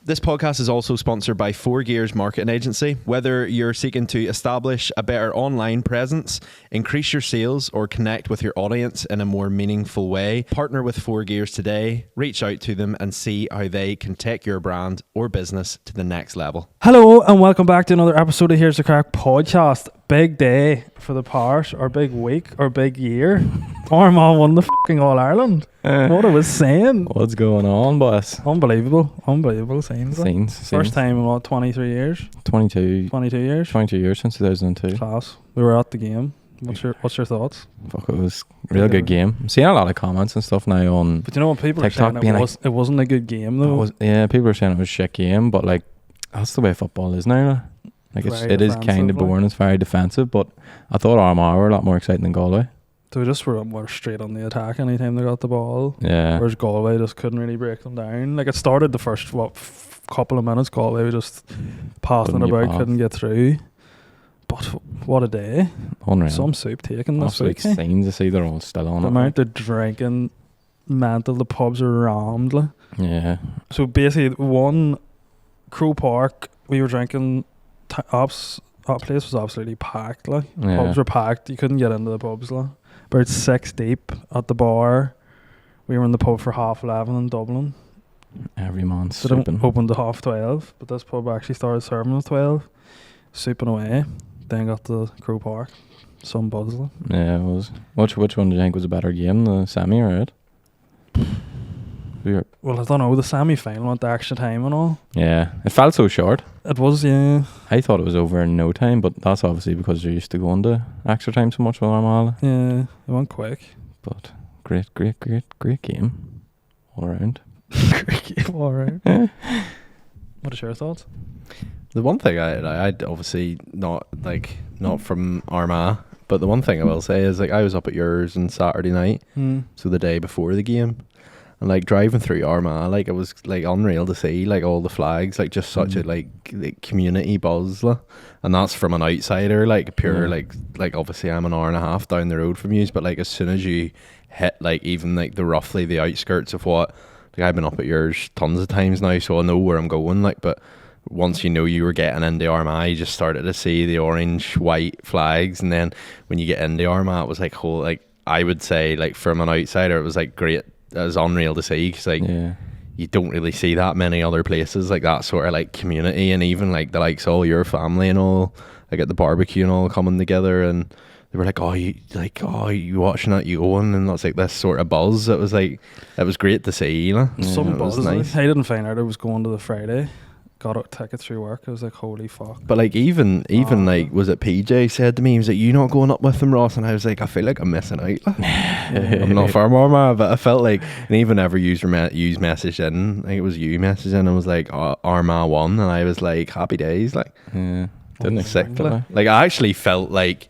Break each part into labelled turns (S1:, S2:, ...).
S1: This podcast is also sponsored by 4Gears Marketing Agency. Whether you're seeking to establish a better online presence, increase your sales, or connect with your audience in a more meaningful way, partner with 4Gears today, reach out to them and see how they can take your brand or business to the next level.
S2: Hello and welcome back to another episode of Here's the Craic podcast. Big day for the parish, or big week, or big year. Armagh won the fucking All-Ireland. What I was saying.
S3: What's going on, boss?
S2: Unbelievable scenes. First time in what, 23 years?
S3: 22
S2: years?
S3: 22 years since 2002.
S2: Class. We were at the game. What's your thoughts?
S3: Fuck, it was a real good game. I'm seeing a lot of comments and stuff now on
S2: But you know what, people
S3: TikTok
S2: are saying it wasn't a good game though.
S3: People are saying it was a shit game, but like that's the way football is now. Like it is kind of boring. It's very defensive, but I thought Armagh were a lot more exciting than Galway.
S2: They just were more straight on the attack anytime they got the ball.
S3: Yeah.
S2: Whereas Galway just couldn't really break them down. Like it started the first couple of minutes, Galway were just passing about, couldn't get through. But what a day.
S3: Unreal.
S2: Some soup taken this week.
S3: Scenes to see, they're all still on
S2: the
S3: it.
S2: The amount of drinking, mental, the pubs are rammed. Like.
S3: Yeah.
S2: So basically, Craic Park, we were drinking. That place was absolutely packed. Like pubs were packed. You couldn't get into the pubs. Like about 6 deep at the bar. We were in the pub for 11:30 in Dublin.
S3: Every man
S2: so they opened at 12:30, but this pub actually started serving at 12. Souping away. Then got to Craic Park. Some buzz. Like.
S3: Yeah, it was. Which one do you think was a better game, the semi or it?
S2: Well, I don't know. The semi-final went to extra time and all.
S3: Yeah, it felt so short.
S2: It was, yeah.
S3: I thought it was over in no time, but that's obviously because you're used to going to extra time so much with Armagh.
S2: Yeah, it went quick.
S3: But great game all around.
S2: Great game all around. What are your thoughts?
S1: The one thing I'd obviously not from Armagh, but the one thing I will say is like I was up at yours on Saturday night, so the day before the game. And like driving through Armagh, like it was like unreal to see like all the flags, like just such a like community buzz, and that's from an outsider, like pure like obviously I'm an hour and a half down the road from you, but like as soon as you hit like even like the outskirts of what, like I've been up at yours tons of times now, so I know where I'm going, like, but once you know you were getting into Armagh, you just started to see the orange white flags, and then when you get into Armagh, it was like whole, like I would say like from an outsider it was like great. It was unreal to see because like you don't really see that many other places like that sort of like community, and even like the likes all your family and all like at the barbecue and all coming together, and they were like, you watching that, you going, and that's like this sort of buzz. It was great to see, you know.
S2: Some buzz.
S1: Nice.
S2: I didn't find out I was going to the Friday. Got a ticket through work. I was like, holy fuck.
S1: But like even like, was it PJ said to me, he was like, you not going up with them, Ross? And I was like, I feel like I'm missing out. I'm not from Armagh, but I felt like, and even never used message in, I think it was you messaging, and was like, Armagh won, and I was like, happy days, like,
S3: didn't expect
S1: it. Like I actually felt like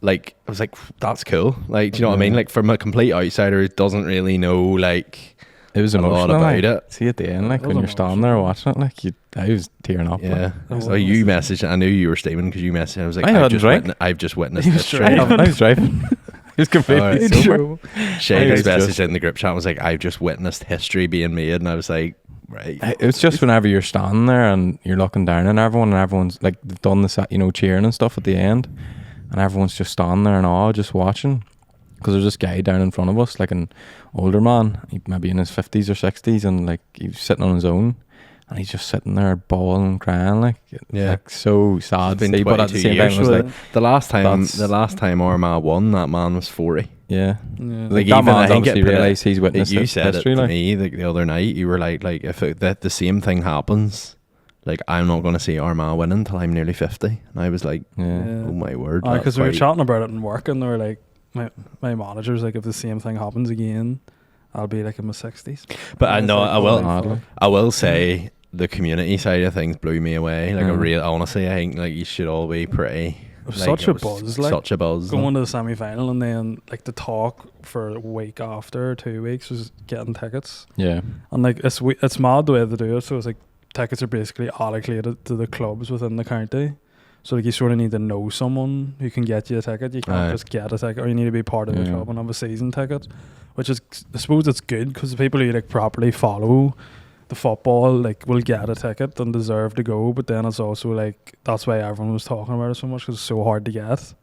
S1: I was like, that's cool. Like, do you know what I mean? Like from a complete outsider who doesn't really know like.
S3: It was emotional.
S1: A lot about it.
S3: See at the end, like when you're standing there watching it, like I was tearing up.
S1: Yeah. So you messaged. I knew you were steaming because you messaged. I was like, I've just witnessed history.
S3: I was driving. He was completely sober.
S1: Shane messaged in the group chat. Was like, I've just witnessed history being made, and I was like, right.
S3: It was just whenever you're standing there and you're looking down and everyone's like they've done this, cheering and stuff at the end, and everyone's just standing there in awe, just watching. Because there's this guy down in front of us, like an older man, he maybe in his 50s or 60s, and like he's sitting on his own, and he's just sitting there bawling and crying, like so sad to see. But at the same time, it was like
S1: the last time Armagh won, that man was 40.
S3: Yeah.
S1: Like
S3: that
S1: even
S3: man's obviously realised he's witnessed
S1: you said
S3: history,
S1: it to me like the other night. You were like if the same thing happens, like I'm not going to see Armagh win until I'm nearly 50, and I was like, oh my word.
S2: Because we were chatting about it in work, and they were like. My manager's like, if the same thing happens again, I'll be like in my 60s.
S1: But I know I will say the community side of things blew me away. Like honestly, I think like you should all be pretty.
S2: Such a buzz, going to the semi-final, and then like the talk for a week after, 2 weeks, was getting tickets.
S3: Yeah,
S2: and like it's mad the way they do it. So it's like tickets are basically allocated to the clubs within the county. So like you sort of need to know someone who can get you a ticket. You can't just get a ticket, or you need to be part of the club and have a season ticket, which is, I suppose it's good because the people who like properly follow the football like will get a ticket and deserve to go, but then it's also like that's why everyone was talking about it so much because it's so hard to get.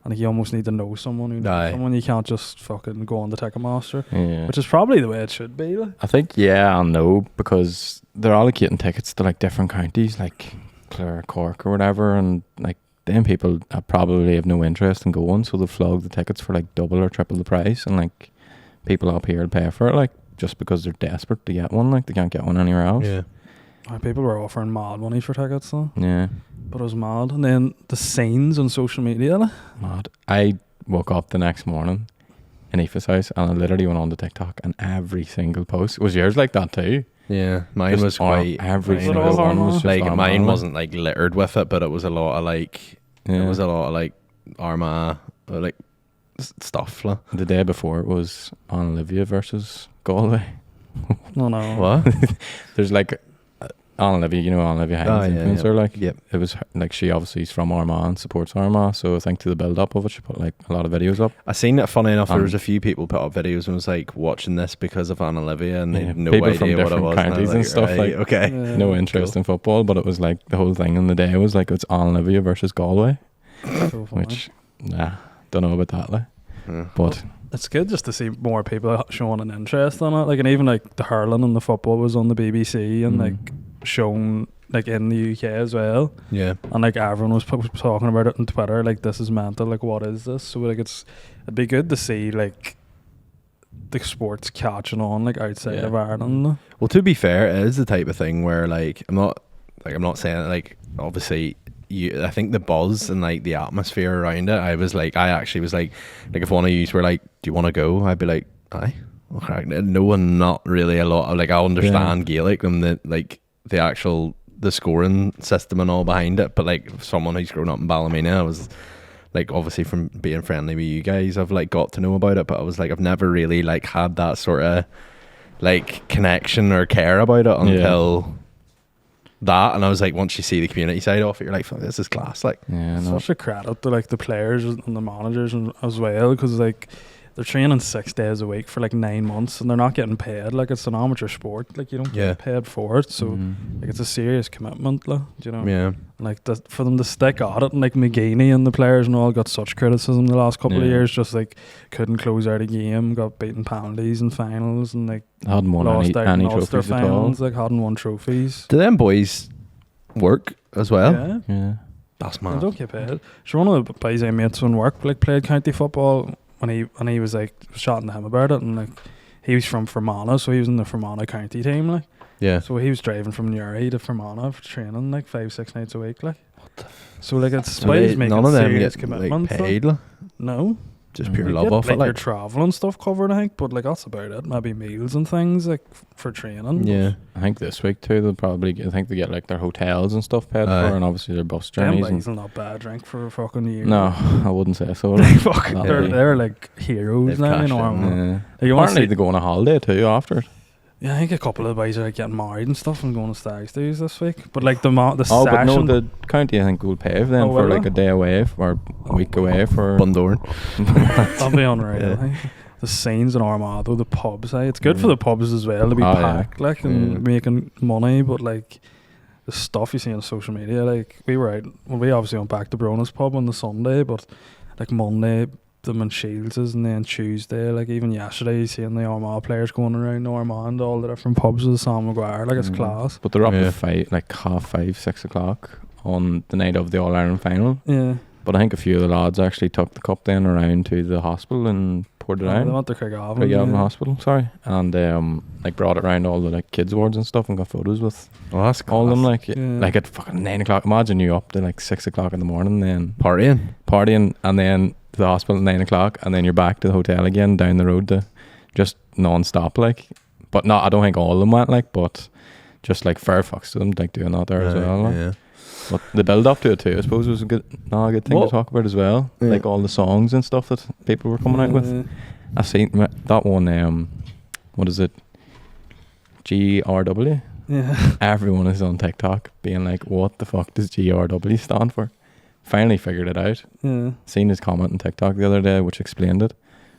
S2: And like, you almost need to know someone who knows someone. You can't just fucking go on the Ticketmaster, which is probably the way it should be. Like.
S3: I think, and no, because they're allocating tickets to like different counties, like Clare, Cork or whatever, and like them people probably have no interest in going, so they'll flog the tickets for like double or triple the price, and like people up here will pay for it, like just because they're desperate to get one, like they can't get one anywhere else.
S1: Yeah.
S2: People were offering mad money for tickets though.
S3: Yeah.
S2: But it was mad. And then the scenes on social media. Like.
S3: Mad. I woke up the next morning in Aoife's house and I literally went on to TikTok and every single post. Was yours like that too?
S1: Yeah. Mine was quite...
S3: Every single one was just
S1: like
S3: Armagh.
S1: Mine wasn't like littered with it, but it was a lot of like... It was a lot of like Armagh, like stuff. Like.
S3: The day before it was Olivia versus Galway.
S2: No.
S1: What?
S3: There's like... Olivia, you know Olivia Higgins influencer, like it was like she obviously is from Armagh and supports Armagh, so I think to the build up of it she put like a lot of videos up.
S1: I seen it, funny enough, there was a few people put up videos and was like watching this because of Olivia and they had no
S3: people
S1: idea
S3: from
S1: what it
S3: different
S1: was
S3: counties and stuff,
S1: right,
S3: like
S1: okay.
S3: No interest in football, but it was like the whole thing in the day was like it's Olivia versus Galway.
S2: So
S3: which don't know about that, like. But
S2: it's good just to see more people showing an interest in it, like, and even like the hurling and the football was on the BBC and like shown like in the UK as well.
S1: Yeah.
S2: And like everyone was talking about it on Twitter, like this is mental, like what is this? So like it'd be good to see like the sports catching on like outside of Ireland.
S1: Well, to be fair, it is the type of thing where like I'm not saying like obviously I think the buzz and like the atmosphere around it, I actually was like if one of you were like, do you want to go? I'd be like, aye. Okay. No one, not really a lot of, like, I understand Gaelic and the actual the scoring system and all behind it, but like someone who's grown up in Ballymena, I was like, obviously from being friendly with you guys, I've like got to know about it, but I was like, I've never really like had that sort of like connection or care about it until that. And I was like, once you see the community side of it, you're like, this is class. Like,
S2: such a credit to like the players and the managers and as well, because like they're training 6 days a week for like 9 months and they're not getting paid. Like, it's an amateur sport, like you don't get paid for it, so like it's a serious commitment, like, do you know?
S1: Yeah.
S2: Like for them to stick at it, and like McGeaney and the players and all got such criticism the last couple of years, just like couldn't close out a game, got beaten penalties in finals, and like
S3: hadn't won
S2: lost out
S3: any
S2: in Ulster
S3: trophies
S2: finals, like hadn't won trophies.
S1: Do them boys work as well?
S2: Yeah.
S1: That's
S2: They
S1: mad.
S2: don't get paid. Sure, one of the boys I mates in work like played county football. And he was like chatting to him about it, and like he was from Fermanagh, so he was in the Fermanagh county team, like.
S1: Yeah.
S2: So he was driving from Newry to Fermanagh for training like 5-6 nights a week, like. What the so like it's
S1: so making
S2: none of them
S1: get
S2: commitment,
S1: like, paid, like?
S2: No.
S1: Just pure
S2: You
S1: love
S2: get,
S1: off
S2: like,
S1: it, like
S2: your travel and stuff covered, I think, but like that's about it. Maybe meals and things like for training.
S1: Yeah.
S3: I think this week too they'll probably they get like their hotels and stuff paid for, and obviously their bus journeys.
S2: Them will not bad drink for a fucking year.
S3: No, I wouldn't say so.
S2: They're like heroes now, you know.
S3: Apparently they go on a holiday too after it.
S2: Yeah, I think a couple of boys are like getting married and stuff and going to Stag days this week. But like the
S3: section, but no, the county I think will pay for them for like a day away or a week away for
S1: Bundoran.
S2: That'll be unreal. The scenes in Armagh, though, the pubs, it's good for the pubs as well to be packed, like, and making money. But like the stuff you see on social media, like we obviously went back to Brona's pub on the Sunday, but like Monday them in Shields, and then Tuesday, like even yesterday, you seeing the Armagh players going around Armagh and all the different pubs with Sam Maguire, like it's class.
S3: But they're up at 5:30, 6 o'clock on the night of the All Ireland final.
S2: Yeah.
S3: But I think a few of the lads actually took the cup then around to the hospital and poured it out.
S2: They went to Craic
S3: Hospital, sorry, and like brought it around all the like kids wards and stuff and got photos with all them, like like at fucking 9 o'clock. Imagine you up to like 6 o'clock in the morning, then partying, and then to the hospital at 9 o'clock, and then you're back to the hotel again down the road to just non-stop, like. But no, I don't think all of them went, like, but just like fair fucks to them, like doing that there as well, like.
S1: Yeah.
S3: But the build up to it too, I suppose, was a good thing to talk about as well. Yeah. Like all the songs and stuff that people were coming out with. I've seen that one. What is it? GRW.
S2: Yeah.
S3: Everyone is on TikTok being like, "What the fuck does GRW stand for?" Finally figured it out.
S2: Yeah.
S3: Seen his comment on TikTok the other day, which explained it.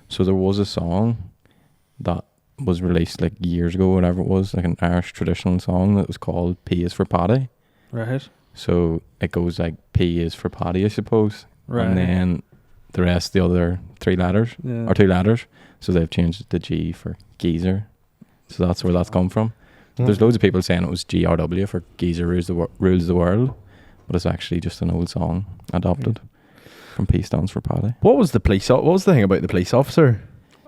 S3: So there was a song that was released like years ago, whatever it was, like an Irish traditional song that was called P is for Paddy.
S2: Right.
S3: So it goes like P is for Paddy, I suppose.
S2: Right.
S3: And then the rest, the other 3 letters, or 2 letters. So they've changed it to G for geezer. So that's where that's come from. There's loads of people saying it was GRW for Geezer Rules the World, but it's actually just an old song adopted from P stands for Paddy.
S1: What was the thing about the police officer?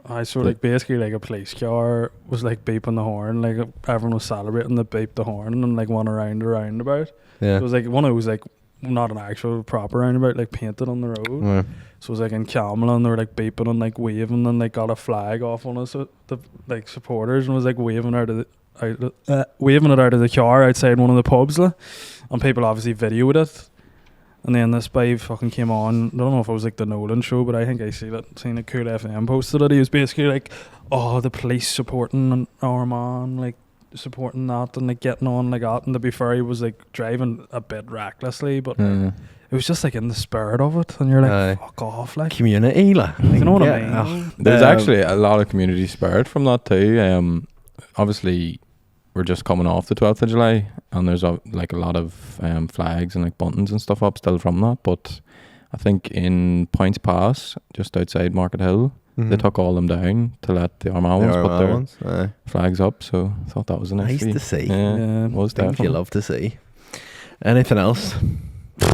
S2: I saw like basically like a police car was like beeping the horn, like everyone was celebrating the beep the horn and like went around a roundabout.
S1: Yeah.
S2: It was like one of those like not an actual proper roundabout, like painted on the road.
S1: Yeah.
S2: So it was like in Camel and they were like beeping and like waving and like got a flag off one of the like supporters and was like waving it out of the car outside one of the pubs, like, and people obviously videoed it. And then this guy fucking came on. I don't know if it was like the Nolan show, but I think I seen a Cool FM posted it. He was basically like, "Oh, the police supporting Armagh, like supporting that and like getting on like that." And to be fair, he was like driving a bit recklessly, but it was just like in the spirit of it. And you're like, "Fuck off!" Like
S1: community, like
S2: you know what I mean?
S3: There's actually a lot of community spirit from that too. Obviously, we're just coming off the 12th of July, and there's like a lot of flags and like buntons and stuff up still from that. But I think in Points Pass, just outside Market Hill, they took all them down to let the Armagh ones put their flags up. So I thought that was nice
S1: to see.
S3: Yeah, it was
S1: definitely. You love to see. Anything else?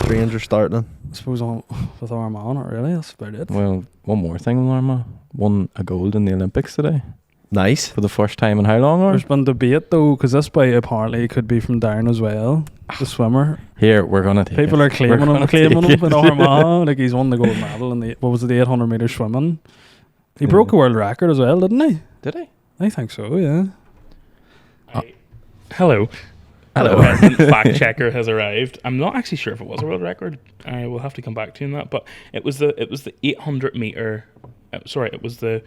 S1: Stranger starting?
S2: I suppose with Armagh, not really. That's about it.
S3: Well, one more thing on Armagh. Won a gold in the Olympics today.
S1: Nice.
S3: For the first time in how long?
S2: There's been debate though, because this boy apparently could be from Down as well, the swimmer.
S3: Here, we're going to take
S2: People
S3: it.
S2: are claiming him in Armagh. Like he's won the gold medal in the 800 metre swimming. He broke a world record as well, didn't he?
S3: Did he?
S2: I think so, yeah.
S4: Hello.
S3: Hello.
S4: The resident fact checker has arrived. I'm not actually sure if it was a world record. I will have to come back to you on that. But it was the 800 metre. It was the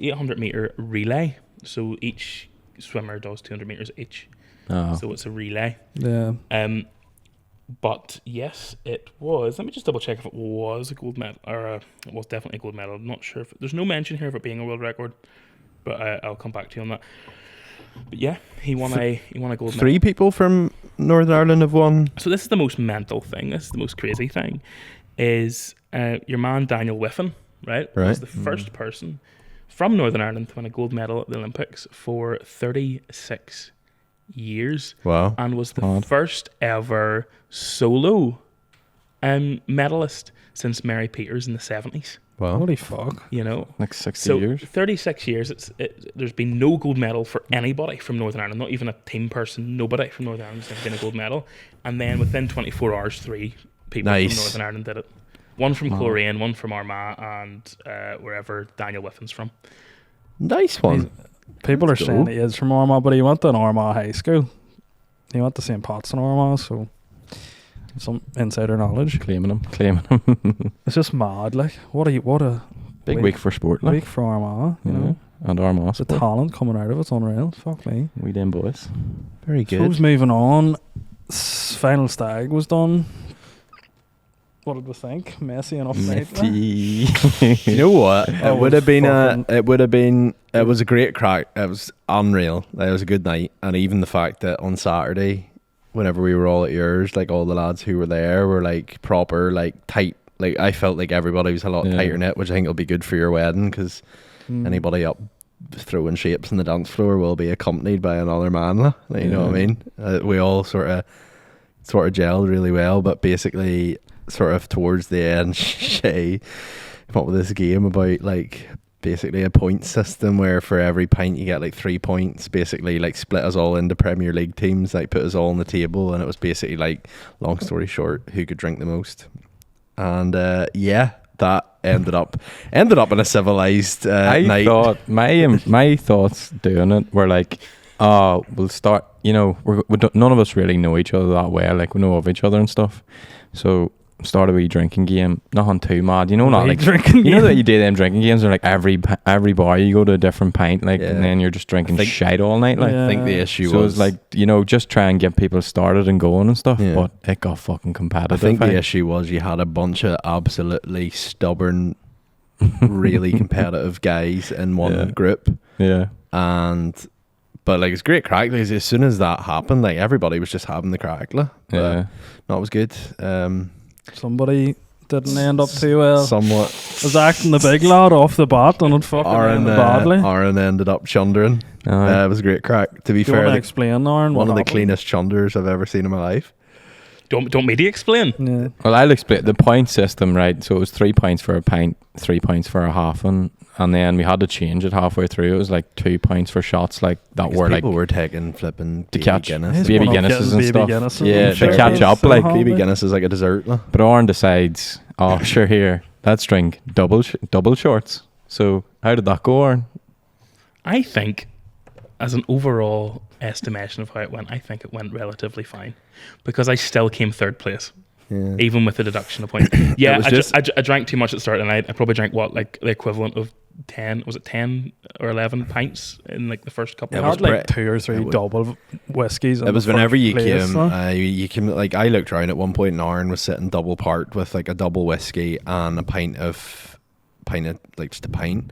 S4: 800 metre relay. So each swimmer does 200 metres each.
S3: Oh.
S4: So it's a relay.
S2: Yeah.
S4: But yes, it was. Let me just double check if it was a gold medal or it was definitely a gold medal. I'm not sure if there's no mention here of it being a world record, but I'll come back to you on that. But yeah, he won a gold medal.
S1: 3 people from Northern Ireland have won.
S4: So this is the most mental thing. This is the most crazy thing. Is your man Daniel Whiffen, right? Was the first person from Northern Ireland to win a gold medal at the Olympics for 36 years.
S1: Wow.
S4: And was the first ever solo medalist since Mary Peters in the 70s.
S1: Wow.
S2: Holy fuck.
S4: You know?
S3: Like 60 years.
S4: 36 years. There's been no gold medal for anybody from Northern Ireland, not even a team person, nobody from Northern Ireland has ever been a gold medal. And then within 24 hours, 3 people from Northern Ireland did it. One from Coleraine, one from Armagh, and wherever Daniel Whiffen's from.
S1: Nice one.
S2: People are saying he is from Armagh, but he went to an Armagh high school. He went to St. Pat's in Armagh, so some insider knowledge.
S3: Claiming him.
S2: It's just mad, like what a
S3: big week for sport, like.
S2: Week for Armagh, you know.
S3: And Armagh.
S2: The talent coming out of it's unreal. Fuck me.
S3: We them boys.
S1: Very good.
S2: Suppose moving on, final Stag was done. What did we think? Messy enough night.
S1: You know what? It would have been. It was a great crack. It was unreal. It was a good night, and even the fact that on Saturday, whenever we were all at yours, like all the lads who were there were like proper, like tight. Like I felt like everybody was a lot tighter knit, which I think will be good for your wedding because anybody up throwing shapes on the dance floor will be accompanied by another man. You know what I mean? We all sort of gelled really well, but basically. Sort of towards the end, Shay came up with this game about like basically a point system where for every pint you get like 3 points, basically like split us all into Premier League teams, like put us all on the table, and it was basically like, long story short, who could drink the most. And that ended up in a civilized night.
S3: I thought my thoughts doing it were like, we'll start, you know, none of us really know each other that well, like we know of each other and stuff, so start a wee drinking game, nothing too mad, you know, not like drinking. You know that you do them drinking games are like every bar you go to a different pint, like, and then you're just drinking shite all night. Like,
S1: I think the issue
S3: was like, you know, just try and get people started and going and stuff. But it got fucking competitive.
S1: I think the issue was you had a bunch of absolutely stubborn, really competitive guys in one group.
S3: Yeah.
S1: But like it's great crack. Like, as soon as that happened, like everybody was just having the crack. Like,
S3: Yeah.
S1: no, it was good.
S2: Somebody didn't end up too well.
S1: Somewhat.
S2: Was acting the big lad off the bat and it fucking ended badly.
S1: Aaron ended up chundering. It was a great crack. To be
S2: Do you
S1: fair,
S2: want to explain, Aaron?
S1: one of the cleanest chunders I've ever seen in my life.
S4: Don't me to explain.
S2: Yeah.
S3: Well, I'll explain the point system, right? So it was 3 pints for a pint, 3 pints for a half one, and then we had to change it halfway through. It was like 2 pints for shots like that
S1: Because
S3: were like
S1: people were taking flipping
S3: to
S1: baby
S3: catch
S1: Guinness.
S3: baby
S2: One up
S3: Guinnesses
S2: getting
S3: and
S2: baby
S3: stuff.
S2: Guinnesses
S3: Yeah,
S2: and
S3: to
S2: shit.
S3: catch up like.
S2: Uh-huh.
S1: Baby Guinness is like a dessert. Like.
S3: But Aaron decides, oh sure, here, let's drink double shorts. So how did that go, Aaron?
S4: I think, as an overall estimation of how it went, I think it went relatively fine, because I still came third place.
S1: Yeah.
S4: Even with the deduction of points. Yeah,
S1: was
S4: I drank too much at the start, and I probably drank like the equivalent of 10 or 11 pints in like the first couple
S2: I
S4: of
S2: had
S4: hours.
S2: like 2 or 3 double whiskies.
S1: It was whenever you came, like I looked around at one point and Aaron was sitting double part with like a double whiskey and a pint of like just a pint.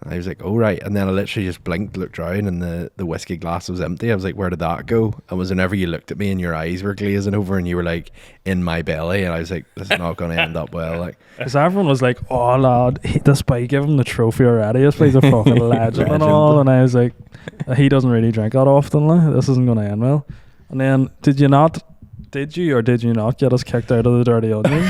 S1: And I was like, oh right. And then I literally just blinked, looked around, and the whiskey glass was empty. I was like, where did that go? And was whenever you looked at me and your eyes were glazing over and you were like in my belly, and I was like, this is not going to end up well. Like,
S2: because everyone was like, oh lad, despite giving him the trophy already, this play's a fucking legend and all. And I was like, he doesn't really drink that often. Like, this isn't going to end well. And then did you not get us kicked out of the Dirty Onion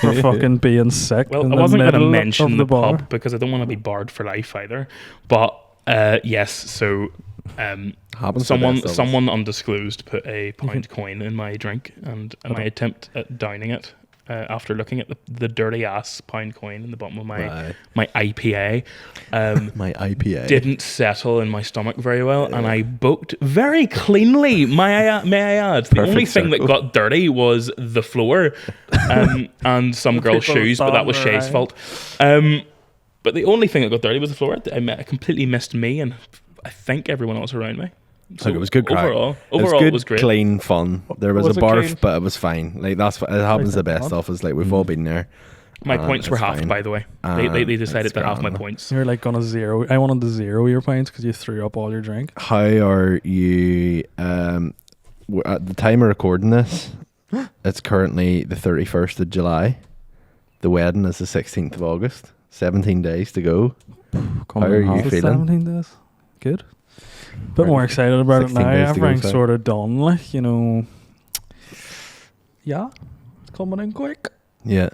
S2: for fucking being sick?
S4: Well,
S2: in
S4: I
S2: the
S4: wasn't going to
S2: middle
S4: mention
S2: of
S4: the
S2: bar?
S4: pub because I don't want to be barred for life either. But yes, so someone undisclosed put a pound coin in my drink, and my attempt at downing it after looking at the dirty ass pound coin in the bottom of my IPA,
S1: my IPA
S4: didn't settle in my stomach very well, and I booked very cleanly. May I add? The only thing that got dirty was the floor, and some girl's shoes, but that was Shay's fault. But the only thing that got dirty was the floor. I completely missed me, and I think everyone else around me. So
S1: like it was good crack.
S4: Overall,
S1: it
S4: was great.
S1: Clean fun. There was a barf,
S2: clean?
S1: but it was fine. Like that's what it happens. The best stuff is like we've all been there.
S4: My points were
S1: it's
S4: halved,
S1: fine.
S4: by the way. They decided
S1: it's
S4: to half my
S1: grand.
S4: points.
S2: You're like gonna zero. I wanted to zero your points because you threw up all your drink.
S1: How are you? At the time of recording this, it's currently the 31st of July. The wedding is the 16th of August. 17 days to go. How are you
S2: Is it
S1: feeling?
S2: 17 days. Good. Bit more excited about it
S1: 16
S2: now.
S1: days to go,
S2: Everything's
S1: sorry.
S2: sort of done, like, you know. Yeah, it's coming in quick.
S1: Yeah.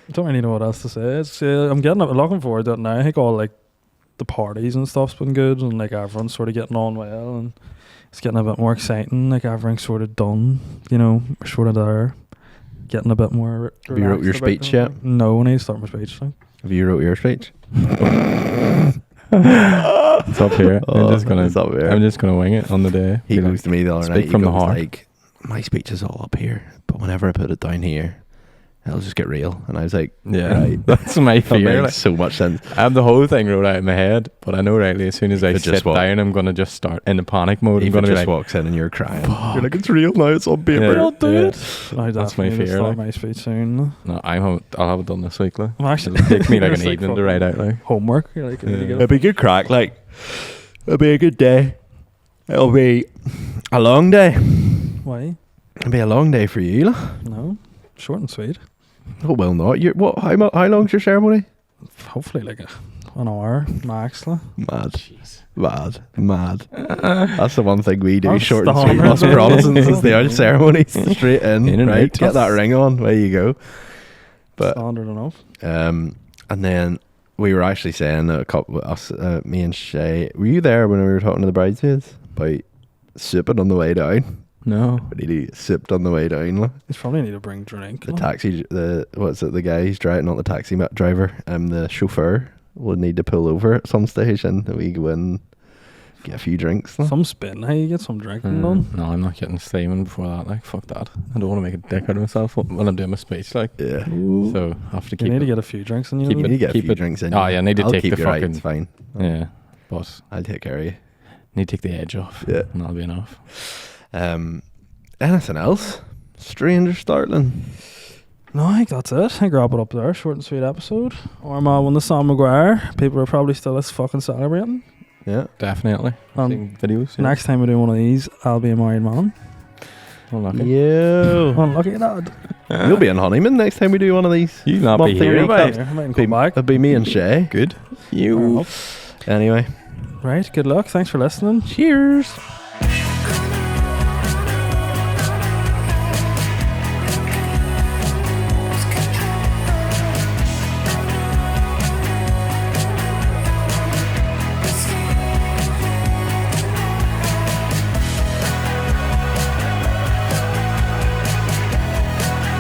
S2: I don't really know what else to say. It's, I'm looking forward to it now. I think all like the parties and stuff's been good, and like everyone's sort of getting on well, and it's getting a bit more exciting. Like everything's sort of done. You know, we're sort of there, getting a bit more.
S1: Have you wrote your
S2: relaxed about
S1: speech yet?
S2: everything. No, I need to start my speech. Like.
S1: Have you wrote your speech?
S3: It's up here.
S1: It's up here.
S3: I'm just gonna wing it on the day.
S1: He
S3: Be
S1: goes
S3: like,
S1: to me the other
S3: speak
S1: night. He
S3: from the
S1: goes
S3: heart.
S1: like, my speech is all up here, but whenever I put it down here, it'll just get real. And I was like,
S3: yeah,
S1: right.
S3: that's my
S1: That
S3: fear.
S1: makes so much sense.
S3: I have the whole thing wrote out in my head, but I know rightly as soon as I
S1: could just
S3: sit
S1: walk.
S3: down, I'm gonna just start in the panic mode. I'm
S1: Eva
S3: gonna be
S1: just
S3: like,
S1: walks in and you're crying.
S3: Fuck.
S1: You're like, it's real now. It's on paper.
S3: Yeah,
S2: I'll do
S3: yeah.
S2: it. I
S3: That's my
S2: definitely need to
S3: fear,
S2: start
S3: like.
S2: my speech soon.
S3: No, I'll have it done this week. Like.
S2: I'm actually
S3: It'll take me like
S2: It's
S3: an evening to write out. Like.
S2: homework. You're like, you need to
S3: Yeah.
S2: get
S1: It'll be good crack. Like, it'll be a good day. It'll be a long day.
S2: Why?
S1: It'll be a long day for you. Like.
S2: No, short and sweet.
S1: Oh, well, not. How long's your ceremony?
S2: Hopefully like an hour max. Like.
S1: Mad. That's the one thing we do.
S2: That's
S1: Short
S2: the
S1: and sweet.
S2: hammer.
S1: Us Protestants is the old ceremonies. Straight in
S3: In and
S1: right?
S3: out.
S1: Get that ring on. There you go. But
S2: Standard enough.
S1: and then we were actually saying a couple of us, me and Shay. Were you there when we were talking to the bridesmaids about sipping on the way down?
S3: No.
S1: But he sipped on the way down. Like.
S2: You probably need to bring drink.
S1: The
S2: like.
S1: taxi, the guy who's driving, not the taxi driver, the chauffeur would need to pull over at some stage and we go in, get a few drinks. Like.
S2: Some spin. Hey, you get some drinking done.
S3: No, I'm not getting steaming before that. Like, fuck that. I don't want to make a dick out of myself when I'm doing my speech. Like,
S1: Yeah.
S3: so I have to
S2: You
S3: keep
S2: need to
S3: it.
S2: get a few drinks in you.
S3: keep
S1: You
S3: it-
S1: need to get a
S3: keep
S1: few
S3: it-
S1: drinks in.
S3: Oh, yeah, I need to
S1: I'll
S3: take
S1: keep
S3: the
S1: you right,
S3: fucking.
S1: it's fine.
S3: Yeah, but
S1: I'll take care of you.
S3: need to take the edge off.
S1: Yeah.
S3: And that'll be enough.
S1: Anything else? Stranger startling.
S2: No, I think that's it. I think wrap it up there. Short and sweet episode. Armagh won the Sam Maguire. People are probably still fucking celebrating.
S1: Yeah,
S3: definitely. Seeing videos. Yeah.
S2: Next time we do one of these, I'll be a married man.
S3: Unlucky.
S1: Yeah.
S2: Unlucky lad.
S1: You'll be on honeymoon next time we do one of these.
S3: You'll not be
S1: monthly
S3: here,
S1: recaps.
S3: mate.
S2: I might come back.
S1: It'll be me and Shay.
S3: Good.
S2: Fair
S3: You.
S2: enough.
S1: Anyway.
S2: Right, good luck. Thanks for listening.
S1: Cheers.